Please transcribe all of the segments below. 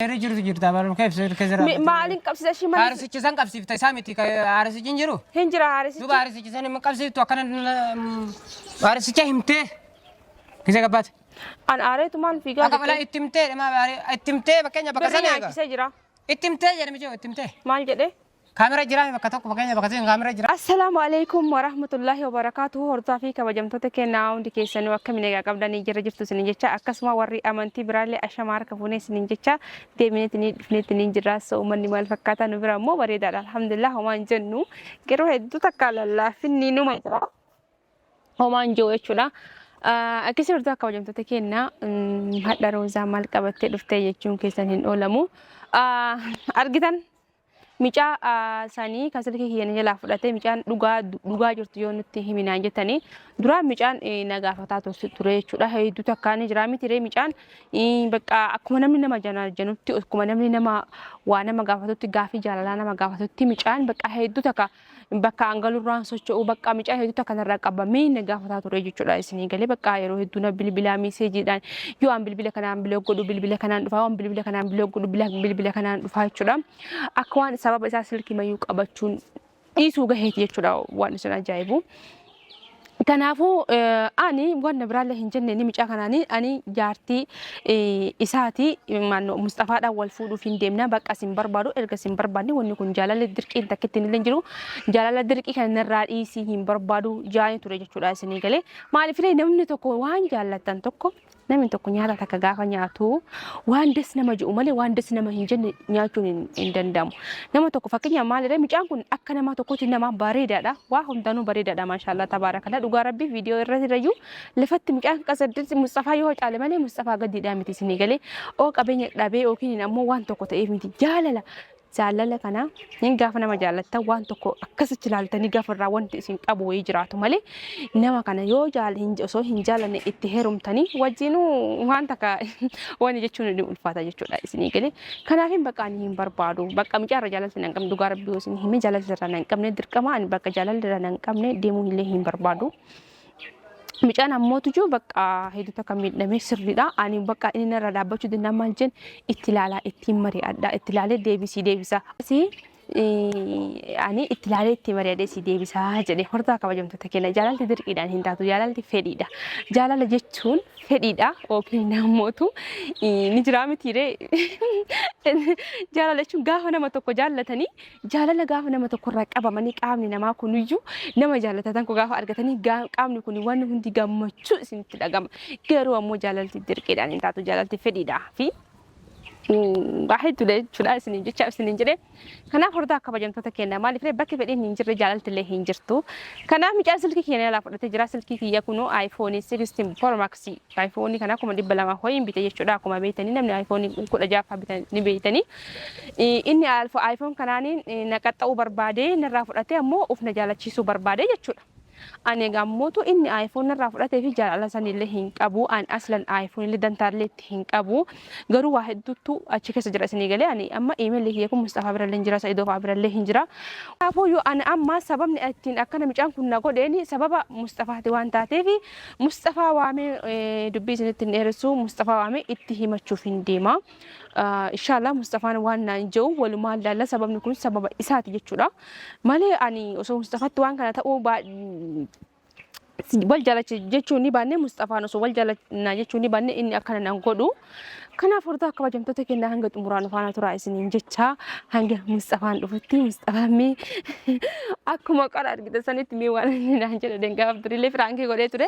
رجل رجل تابعهم كيف سير كذا ما عليك قبسي شيء ما عارس كذا قبسي تسامتي عارس جنجرو هنجرا عارس دوب عارس كذا ما قبسي تو كان عارس كهمته كذا قبات أنا أريد ما في قال أقبل اتمته ما بعرف اتمته بكني بكسنة اتمته يعني مجو اتمته ما جده كاميرا جرامي بكتوك بكني بكسين كاميرا جرام السلام عليكم ورحمة الله وبركاته هرتا فيك وجمتك ناون دكي سنو كمينة قبل نيجي رجبت سنينجتا أكسما وري أمانتي برالي أشمار كفوني سنينجتا دي مني نيجراس ومن نمال فكاتا نبرا مو بريدا الحمد لله ومان جنو كرو هدو تكالا الله في النينو مجرا ومان جو يشولا أكسي هرتا كوجمتك نا هذا روزا مال كبتة دفتة يجون كيسانين أولمو أرجتان Micaa sanii kasarki kiyyan jala fudhatee micaan dhugaa jirtu yoo nutti himinaan jettanii dura micaan nagaafataa ture jechuudha hedduu takkaan jira miti ree micaan bakka akkuma namni nama janutti akkuma namni nama waa nama gaafatutti gaafii jaalalaa nama gaafatutti micaan bakka hedduu takka bakka angalurraan socho'u bakka micaan hedduu takka narraa qabamee nagaafataa ture jechuudha isinii galee bakka yeroo hedduu na bilbilaa miiseejiidhaan yoo an bilbila kanaan biloo godhu bilbila kanaan dhufaa waan bilbila kanaan biloo godhu bilbila kanaan dhufaa jechuudha akka waan sababa isaa silkii mayyuu qabachuun dhiisuu gaheeti jechuudha waan isin ajaa'ibu. Kanaafuu ani waan biraallee hin jenne ni micaa kanaanii ani jaartii isaati maannoo Mustafaadhaan wal fuudhuuf hin deemna bakka isin barbaadu erga isin barbaadne wanni kun jaalala dirqiin takkitti illee jiru jaalala dirqii kana irraa dhiisii hin barbaadu jaanii ture jechuudha isinii galee maaliif namni tokko waan jaallatan tokko namni tokko nyaata takka gaafa nyaatu waan des nama ji'u malee waan des nama hin jenne nyaachuun hin danda'amu. Nama tokko fakkeenya maalirra micaan kun akka nama tokkotti nama bareedaadha. Waa hundaanuu bareedaadha maashaallah tabaarakallah dhugaa rabbi viidiyoo irratti rayyuu lafatti micaan qasaddirti Mustafaa yoo caale malee Mustafaa gadiidhaa miti isinii galee oo qabeenya dhabee yookiin ammoo waan tokko ta'eef miti jaalala. Jaalala kana hin gaafa nama jaallattan waan tokko akkasitti ilaaltanii gaafa irraa wanti isin qabu wayii jiraatu malee nama kana yoo osoo hin jaalanne itti heerumtanii wajjinuu waan takka waan jechuun ni ulfaata jechuudha isinii galee kanaaf hin bakka ani hin barbaadu bakka micaa irra jaalalti nan qabne dhugaa rabbii isin himi jaalalti irra nan qabne dirqama ani bakka jaalalli irra nan qabne deemuu illee hin barbaadu. Micaan ammootu jiru bakka hedduu takka miidhamee sirriidha. Ani bakka inni irra dhaabbachuu danda'an maal jennu itti ilaalaa ittiin mari'adha itti ilaalee deebisa. Ani itti ilaalee itti mari'adee si deebisaa jedhee hortaa kabajamtoota kenna jaalalti dirqiidhaan hin taatu jaalalti fedhiidha. Jaalala jechuun fedhiidha yookiin ammootu ni jira mitiiree jaalala jechuun gaafa nama tokko jaallatanii jaalala gaafa nama tokko irraa qabamanii qaamni namaa kuniyyuu nama jaallatatan ko gaafa argatanii qaamni kun waan hundi gammachuu isinitti dhagama garuu ammoo jaalalti dirqiidhaan hin taatu jaalalti fedhiidha fi واحد ولا شو لا سنين جت سنين جري كنا فرضا كبجمتك كنا ما لفري بكي بدي ننجر جالت اللي هنجرتو كنا مجازل كي كنا لا فرضا تجراسل كي يكونوا آيفون 16 برو ماكس آيفون كنا كم دي بلا ما هوين بيتي شو لا كم بيتني نمني آيفون كل أجابها بيتني بيتني إني ألف آيفون كناني نكتة بربادة نرافقته مو أفنى جالت شيء بربادة يشوف أنا قاموتو إني آيفون نرافقته في جال على سنة اللي هنك أبو أن أصلاً آيفون اللي دنتار اللي هنك أبو قروا واحد دوتو أشيك سجرا سنة قال يعني أما إيميل اللي هي كم مصطفى برا اللي هنجرا سيدو فابرا اللي هنجرا أبو يو أنا أما سبب نأتين أكنا مجان كنا قد يعني سبب مصطفى دوان تاتي في مصطفى وامي دبي سنة تنيرسو مصطفى وامي اتهي تشوفين ديما إن شاء الله مصطفى وانا نجو ولما لا سبب نكون سبب إساتي جتشورا مالي أني وسو مصطفى توان كنا تأو بعد والجالة جتشوني بانه مصطفى نسو والجالة نجتشوني بانه إني أكنا نقولو كنا فرضا كبجمتك كنا هنگت مران فانا ترى إسنين جتشا هنگ مصطفى نفتي مصطفى مي أكو ما قرار كده سنت مي وانا نانجر دنگا بدري فرانكي قولي ترى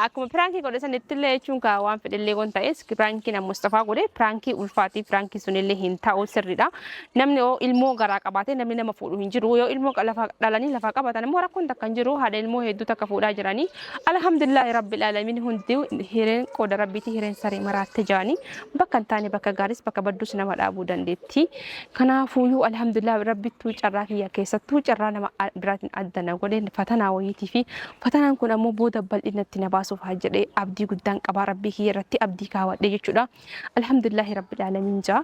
أكو فرانكي قولي سنت اللي چونكا وان في اللي قلت إيش فرانكي نا مصطفى قولي فرانكي ألفاتي فرانكي سنلي هنتا أو سرّيدا نمني أو إلمو غرا كباتي نمني نما فورو هنجرو يو إلمو لفا دالاني لفا كباتا نمو راكون تكنجرو هذا إلمو هدو تكفورا جراني الحمد لله رب العالمين هندو هيرين كود ربيتي هيرين سري مرات تجاني bakka taane bakka gaaris bakka baddus nama dhaabuu dandeetti kanaafuu alhamdulillah rabbitu carraa kiyya keessattuu carraa nama biraatiin addana godheen fatanaa wayiitii fi fatanaan kun ammoo booda bal'inatti na baasuuf jedhee abdii guddaan qaba rabbii kiyya irratti abdii kaawwadhe jechuudha alhamdulillah rabbil alamin jaa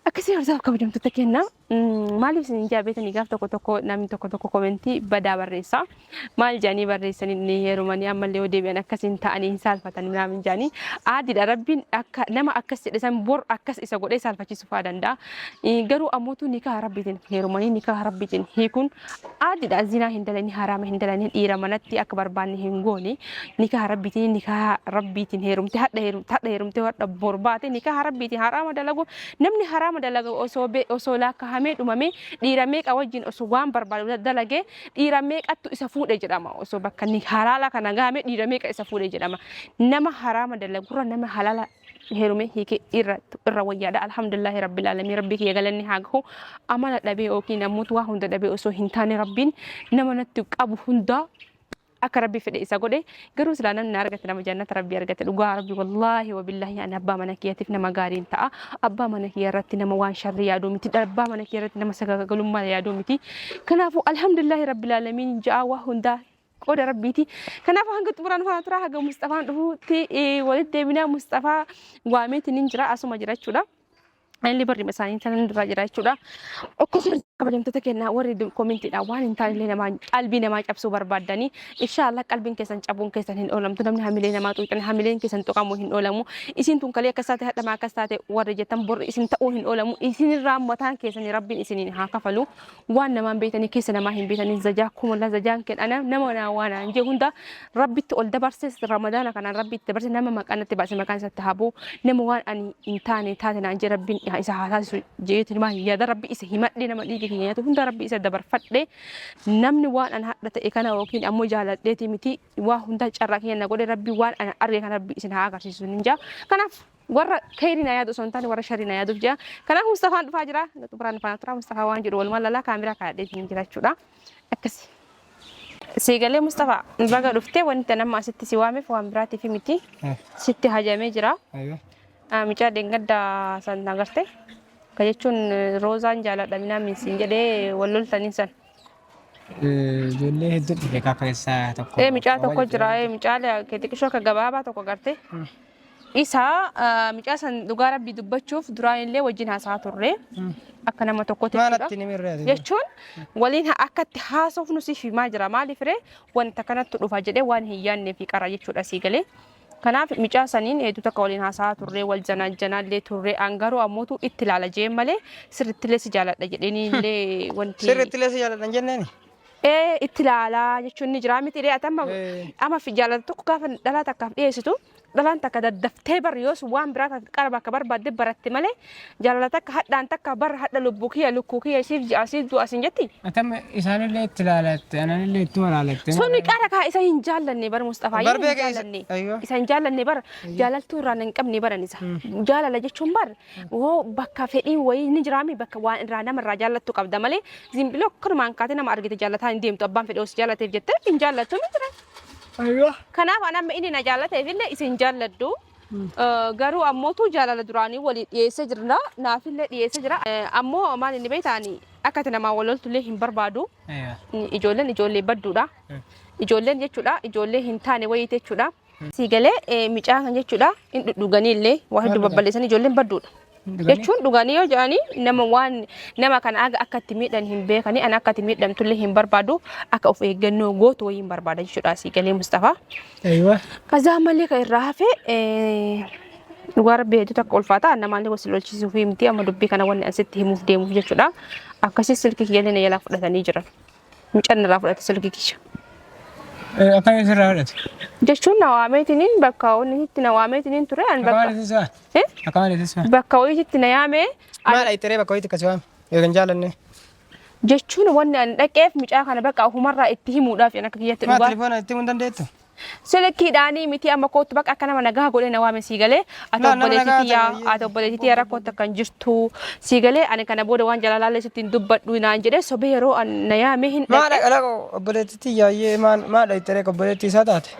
akkasii harzaaf kabajamtoota kenna maaliif isin jaabeetanii gaaf tokko namni tokko komentii badaa barreessa maal jaanii barreessanii ni heerumanii ammallee yoo deebi'an akkasiin ta'anii hin saalfatanii naamin jaanii aadiidha rabbiin akka nama akkas jedhe san bor akkas isa godhee saalfachiisuu fa'aa danda'a garuu ammootu nikaa rabbiitiin heerumanii nikaa rabbiitiin hiikuun aadiidha zinaa hin dalanii haraama hin dalanii dhiira manatti akka barbaanne hin goone nikaa rabbiitiin heerumte hadha heerumte hadha borbaate nikaa rabbiitiin haraama dalagu namni haraama dalagu osoo laakka hamee dhumame dhiira meeqa wajjin osoo waan barbaadu dalage dhiira meeqattu isa fuudhe jedhama osoo bakka ni halaala kana gaame dhiira meeqa isa fuudhe jedhama nama haraama dalagurra nama halaala heerume hiike irra wayyaadha alhamdulillahi rabbil alamin rabbi kiyya galanni haa gahu amala dhabee yookiin namoota waa hunda dhabee osoo hin taane rabbiin nama natti qabu hunda akka rabbi fedhe isa godhe garuu silaa namni argate nama jannata rabbi argate dhugaa rabbi wallahi wabillahi ani abbaa mana kiyyaatiif nama gaariin ta'a abbaa mana kiyya irratti nama waan sharri yaaduu miti abbaa mana kiyya irratti nama sagagalummaa yaaduu miti kanaafuu alhamdulillahi rabbil alamin ja'a waa hundaa qooda rabbiiti kanaafuu hanga xumuraan fana tura haga Mustafaan dhufuutti walitti deebinaa Mustafaa waameetiin jira asuma jira jechuudha. Inni barri isaanii tanan dura jira jechuudha. Akkasuma kabajamtoota kennaa warri koomentiidhaan waan hin taane nama qalbii namaa cabsuu barbaadanii inshallah qalbiin keessan cabuun keessan hin oolamtu namni hamilee namaa tuutan hamileen keessan tuqamu hin oolamu isin tun kalee akkas taate hadhama akkas taate warri jettan borri isin ta'uu hin oolamu isin irraa mataan keessan rabbiin isiniin haa kafalu waan namaan beekanii keessa namaa hin beekanii zajaa kumulla zajaan kenna nama waan anje hunda rabbitti ol dabarses ramadaana kanaan rabbitti dabarse nama maqaanatti baase maqaan isaatti habu nama waan ani hin taane taate naan je rabbiin isa haasaisu jeetiin maa yaada rabbi isa himadhe nama dhiige keenyatu hunda rabbi isa dabarfadhe namni waan an hadha ta'e kana yookiin ammoo jaaladheeti miti waa hunda carraa keenya na godhe rabbi waan an arge kana rabbi isin haa agarsiisu ninja kanaaf warra khairina yaadu osoo hin taane warra sharrina yaaduuf jira kanaaf Mustafaan dhufaa jira xumuraan dhufaa tura Mustafaa waan jedhu walumaa lalaa kaameraa kaadheetiin jira jechuudha akkasi Sigalee Mustafaa baga dhuftee wanti nama asitti si waameef waan biraatiif miti sitti hajamee jira Micha dengadda san nagarte kajechuun roozaan jaaladha minaamin siin jedhee walloltaniin san. Ijoollee hedduu dhufe kakka keessaa tokko. Micaa tokko jira micaalee xixiqqoo akka gabaabaa tokko garte. Isa micaa san dhugaa rabbii dubbachuuf duraan illee wajjin haasaa turre akka nama tokkotti jechuun waliin akkatti haasofnu siif himaa jira maaliif ree wanta kanatti dhufa jedhee waan hin yaadnee fi qara jechuudha siigalee. Kanaaf micaa saniin hedduu takka waliin haasaa turre wal janaallee turre angaruu ammootu itti ilaala jeen malee sirriitti illee si jaaladha jedhanii illee wanti. Sirriitti illee si jaaladha jenneeni. Itti ilaalaa jechuun ni jira miti illee atamma ama fi jaalala tokko gaafa dhalaa takkaaf dhiyeessitu dhalaan takka daddaftee bar yoos waan biraa qaraba akka barbaadde baratti malee jaalala takka hadhaan takka bar hadha lubbuu kiyya lukkuu kiyya siif jaasiif du'asin jetti. Atamma isaanillee itti ilaalatte ananillee itti walaalatte. Sunni qara kaa isa hin jaallanne bar Mustafaa hin jaallanne isa hin jaallanne bar jaalaltuu irraa hin qabne baran isa jaalala jechuun bar woo bakka fedhii wayii ni jiraami bakka waan irraa nama irraa jaallattu qabda malee zimbiloo akkanumaan kaatee nama argite jaalataa hin deemtu abbaan fedhii os jaalateef jettee hin jaallattu miti. Kanaaf anam inni na jaalateef illee isin jaalladdu garuu ammootu jaalala duraanii walii dhiyeessee jirna naafillee dhiyeessee jira ammoo maal inni beektaani akkati namaa waloltullee hin barbaadu ijoolleen ijoollee badduudha ijoolleen jechuudha ijoollee hin taane wayiite jechuudha siigalee micaa kan jechuudha hin dhuganii illee waa hedduu babballeessan ijoolleen badduudha. Jechuun dhuganii yoo jedhanii nama kan akka itti miidhan hin beekanii ana akka itti miidhamtullee hin barbaadu akka of eeggannoo gootu wayii hin barbaada jechuudha siigalee Mustafaa. Kazaa malee kan irraa hafe dhugaa rabbii hedduu takka ulfaata namaallee gosa lolchiisuu fi miti amma dubbii kana wanni asitti himuuf deemuuf jechuudha akkasii silkii kiyyaallee na jalaa fudhatanii jiran micaan irraa fudhate silkii kiyya. Akkam isirraa fudhate? Jechuun nawaameetiniin bakka walitti nawaameetiniin ture an bakka walitti na yaame. Maal ayiteree bakka walitti akkasii waame yookiin jaalanne? Jechuun wanni an dhaqeef micaa kana bakka ofumarraa itti himuudhaaf akka kiyyatti dhugaa. Maa telefoona itti himuu hin dandeettu? Silkiidhaanii miti amma kootu bakka akka nama nagaa godhee na waame siigalee ati obboleettii rakkoota kan jirtu siigalee ani kana booda waan jaalallee sittiin dubbadhu naan jedhee sobee yeroo na yaame hin dhaqe. Maadha qalaqoo obboleettii yaayyee maadha itti reeka obboleettii isaa taate?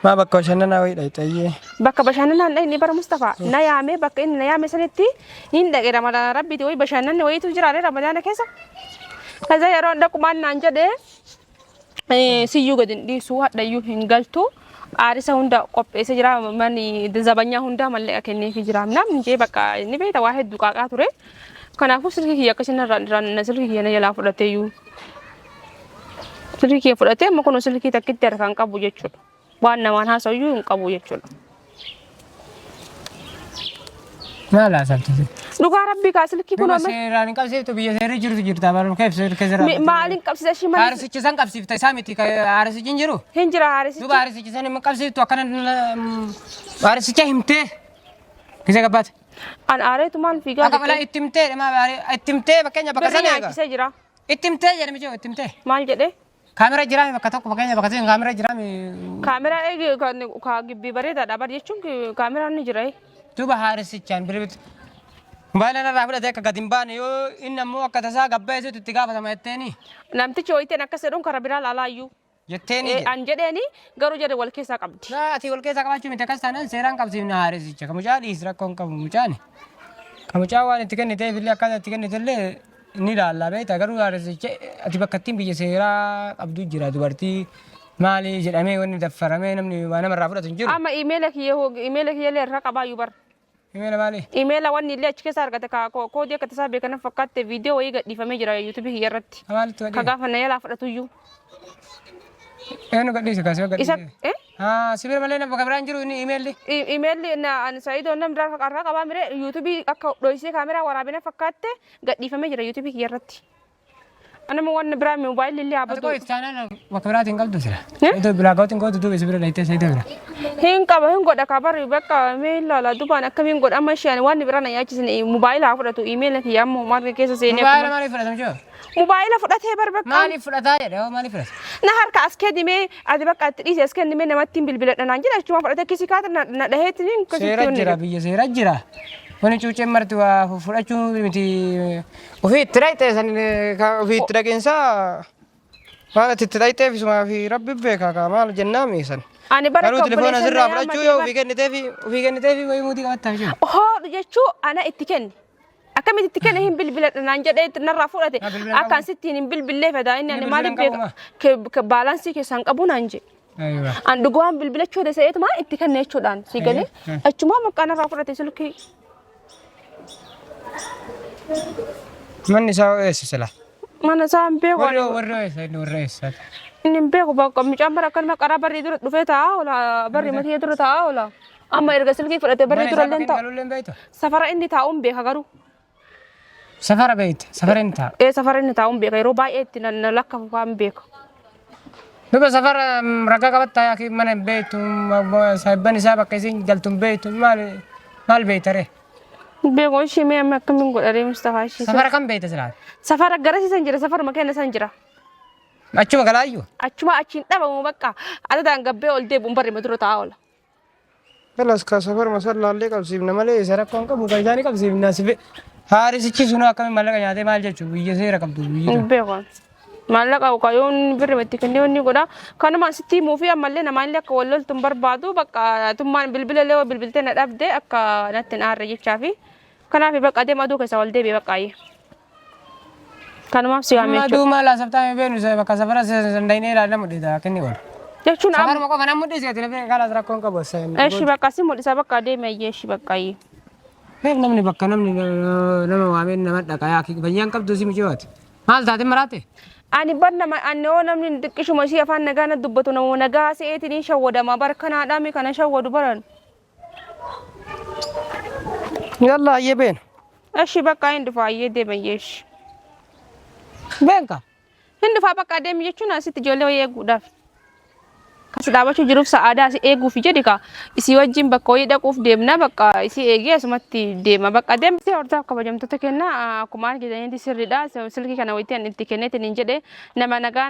Maa bakka bashannanaa wayii dhayxayyee? Bakka bashannanaan inni bara Mustafaa na yaame bakka inni na yaame sanitti hin dhaqe Ramadaana rabbiiti wayii bashannanni wayiitu jiraale Ramadaana keessa. Kaza yeroo dhaqumaan naan jedhee siyyuu gadin dhiisuu hadhayyuu hin galtu aarisa hunda qopheessee jira mani zabanyaa hunda mallee kenneefii jira namni jee bakka inni beekta waa hedduu qaaqaa ture Kanaafuu silkii kiyya akkasiin irraan silkii kiyya na jalaa fudhateeyyuu. Silkii kiyya fudhatee amma kun silkii takkitti harkaan qabu jechuudha. Waan namaan haasa'uyyuu hin qabu jechuudha. Maal haasa'amte? Dhugaa rabbii kaa silkii kun amma. Seeraan hin qabsiiftu biyya seerri jirta baruu keef seera. Maaliin qabsiisa shi malee? Haarisichi san qabsiifta isaa miti haarisichi hin jiru. Hin jira haarisichi. Duuba haarisichi san hin qabsiiftu akkana haarisicha himtee kisa gabbaate. An aareetu maal fiigaa? Akka balaa ittimtee fakkeenya bakka sana eega. Nyaachisee jira. Ittimtee jedhame jiru ittimtee. Maal jedhee? Kaamera jiraame bakka tokko fakkeenya bakka sana kaamera jiraame. Kaamera eegi ka gibbii bareedaadha bar jechuun kaameraan ni jira. Duuba haarisichaan bilbitu. Mobaayila irraa fudhatee akka gadi hin baane yoo inni ammoo akka tasaa gabbaa isiitu itti gaafatama jetteeni. Namtichi ho'iteen akkas jedhuun karaa biraa laalaayyuu. Jetteeni. An jedheeni garuu jedhe wal keessaa qabdi. Ati wal keessaa qabaachuu miti akkas taanaan seeraan qabsiifna haarisicha. Ka mucaa dhiis rakkoon qabu mucaani. Ka mucaa waan itti kenniteef illee akkaataa itti kennitellee ni ilaalla beektaa garuu haarisicha ati bakka ittiin biyya seeraa qabdu jira dubartii maali jedhamee wanni daffaramee namni waa namarraa fudhatu hin jiru. Amma iimeela kiyya illee irraa qabaayyuu bara. Imeela maali? Imeela wanni illee achi keessa argate koodii akka tasaa beekana fakkaatte viidiyoo wayii gadhiifamee jira yuutuubii kiyya irratti. Maalitti gadhiifame? Ka gaafa na yaalaa fudhatuyyuu. Eenyu gadhiise kaasee gadhiise? Isa Sibira malee nama biraan jiru inni imeelli. imeelli na Saayidoo namni irraa qabaa mire yuutuubii akka dhohisee kaameraa waraabina fakkaatte gadhiifamee jira yuutuubii kiyya irratti. Anama wanni biraa mobaayilli illee Ati haabatu. koo itti taanaan bakka biraatiin qabdu sira. Saayidoo bilaa gootiin gootu duuba sibira dhayitee Saayidoo bira. Hin qaba hin godha kabari bakka meelala dubaan akkamiin godha amma isheen wanni biraa na yaachisin mobaayila fudhatu imeela kiyya ammoo marga keessa seenee. Mobaayila maaliif fudhatamu jiru? Mobaayila fudhatee bar bakka. Maaliif fudhataa jedhe maaliif fudhata? Na harka as kennimee ati bakka itti dhiise as kennimee namatti hin bilbiladha naan jedha achuma fudhatee kisi kaata na dhaheetiin Seera jira biyya seera jira. Wani cuuceen marti waa fudhachuu miti ofii itti dhayitee san ofii itti dhaqeensaa maal itti dhayitee fisumaa fi rabbi beekaa kaa maal jennaa miisan. Ani bara Garuu telefoona sirraa fudhachuu yoo ofii kennitee fi wayii muutii qabattaaf jiru. Hoodhu jechuu ana itti kenni. Akkamitti itti kenni hin bilbiladha naan jedhee narraa fudhate akkaan sittiin hin bilbillee fedha inni ani maaliif beeka baalaansii keessaan qabu naan jedhe. An dhugaan bilbilachuu deseetu maa itti kenna jechuudhaan si galee achumaa maqaa narraa fudhate silkii. Manni isaa eessa sila? Mana isaa hin beeku. Warra eessa? Inni hin beeku bakka mucaan bara akkanuma qaraa barrii dura dhufee taa'aa oola barri matii dura taa'aa oola. Amma erga silkii fudhatee barrii dura illee taa'u. Safara inni taa'uun beeka garuu. Safara beekte safara inni taa'u. Safara inni taa'uun beeka yeroo baay'ee itti na lakkafu waan beeka. Duuba safara ragaa qabattaa yaa mana hin beektu saayibban isaa bakka isiin galtu hin beektu maal beektare? Beeku ishee mee amma akkamiin godhadhee Mustafaa ishee. Safara kam beekte silaati? Safara garasiisan jira safaruma kenna san jira. Achuma galaayyuu? Achuma achiin dhabamu bakka adadaan gabbee ol deebi'uun barri dura taa'aa oola. Kalas ka safaruma sallaallee qabsiifna malee isa rakkoon qabu kan isaanii qabsiifna sife haarisichi sun akkamiin mallaqa nyaatee maal jechuun biyya seera qabdu biyya. Beeku. Maallaqa ukayoon birri itti kennee wanni godha. Kanuma sitti himuu fi ammallee namaan akka wal loltu hin barbaadu bakka tummaan bilbila illee bilbiltee na dhabde akka natti hin aarre jechaa fi kanaaf bakka deema aduu keessa wal deebi'e bakka ayyee. Kanumaaf si waamee jechuudha. Aduu maal asabtaa beenu bakka safara sandaynee ilaalaa mudhita kenni wal. Jechuun amma. Safaruma qofa namni mudhisa ati lafee kalas rakkoon qabu. Eeshi bakka si mudhisa bakka deema eeshi bakka ayyee. Beek namni bakka namni nama waamee nama dhaqaa yaa fayyaan qabdu si mijooti. Maal taate maraate? Ani barna annoo namni xiqqishuma ishee afaan nagaa na dubbatu namoo nagaa seetiin shawwadama bar kanaadhaami kana shawwadu baran. Yalla ayyee beenu. Eeshi bakka hin dhufa ayyee deema eeshi. Beenka? Hin dhufa bakka deemi jechuun asitti ijoollee eeguudhaaf. Kas dhaabachuu jiruuf sa'aadaa si eeguuf jedhi ka isii wajjin bakka wayii dhaquuf deemna bakka isii eegee asumatti deema bakka deemtee hortaaf kabajamtoota kenna akkuma argitanitti sirriidha silkii kana wayitiin itti kenneetiin hin jedhe nama nagaa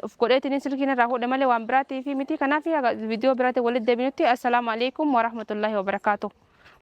of godheetiin silkii irraa fuudhe malee waan biraatiif miti kanaaf viidiyoo biraatiin walitti deebinutti assalaamu alaikum warahmatullahi wabarakaatuh.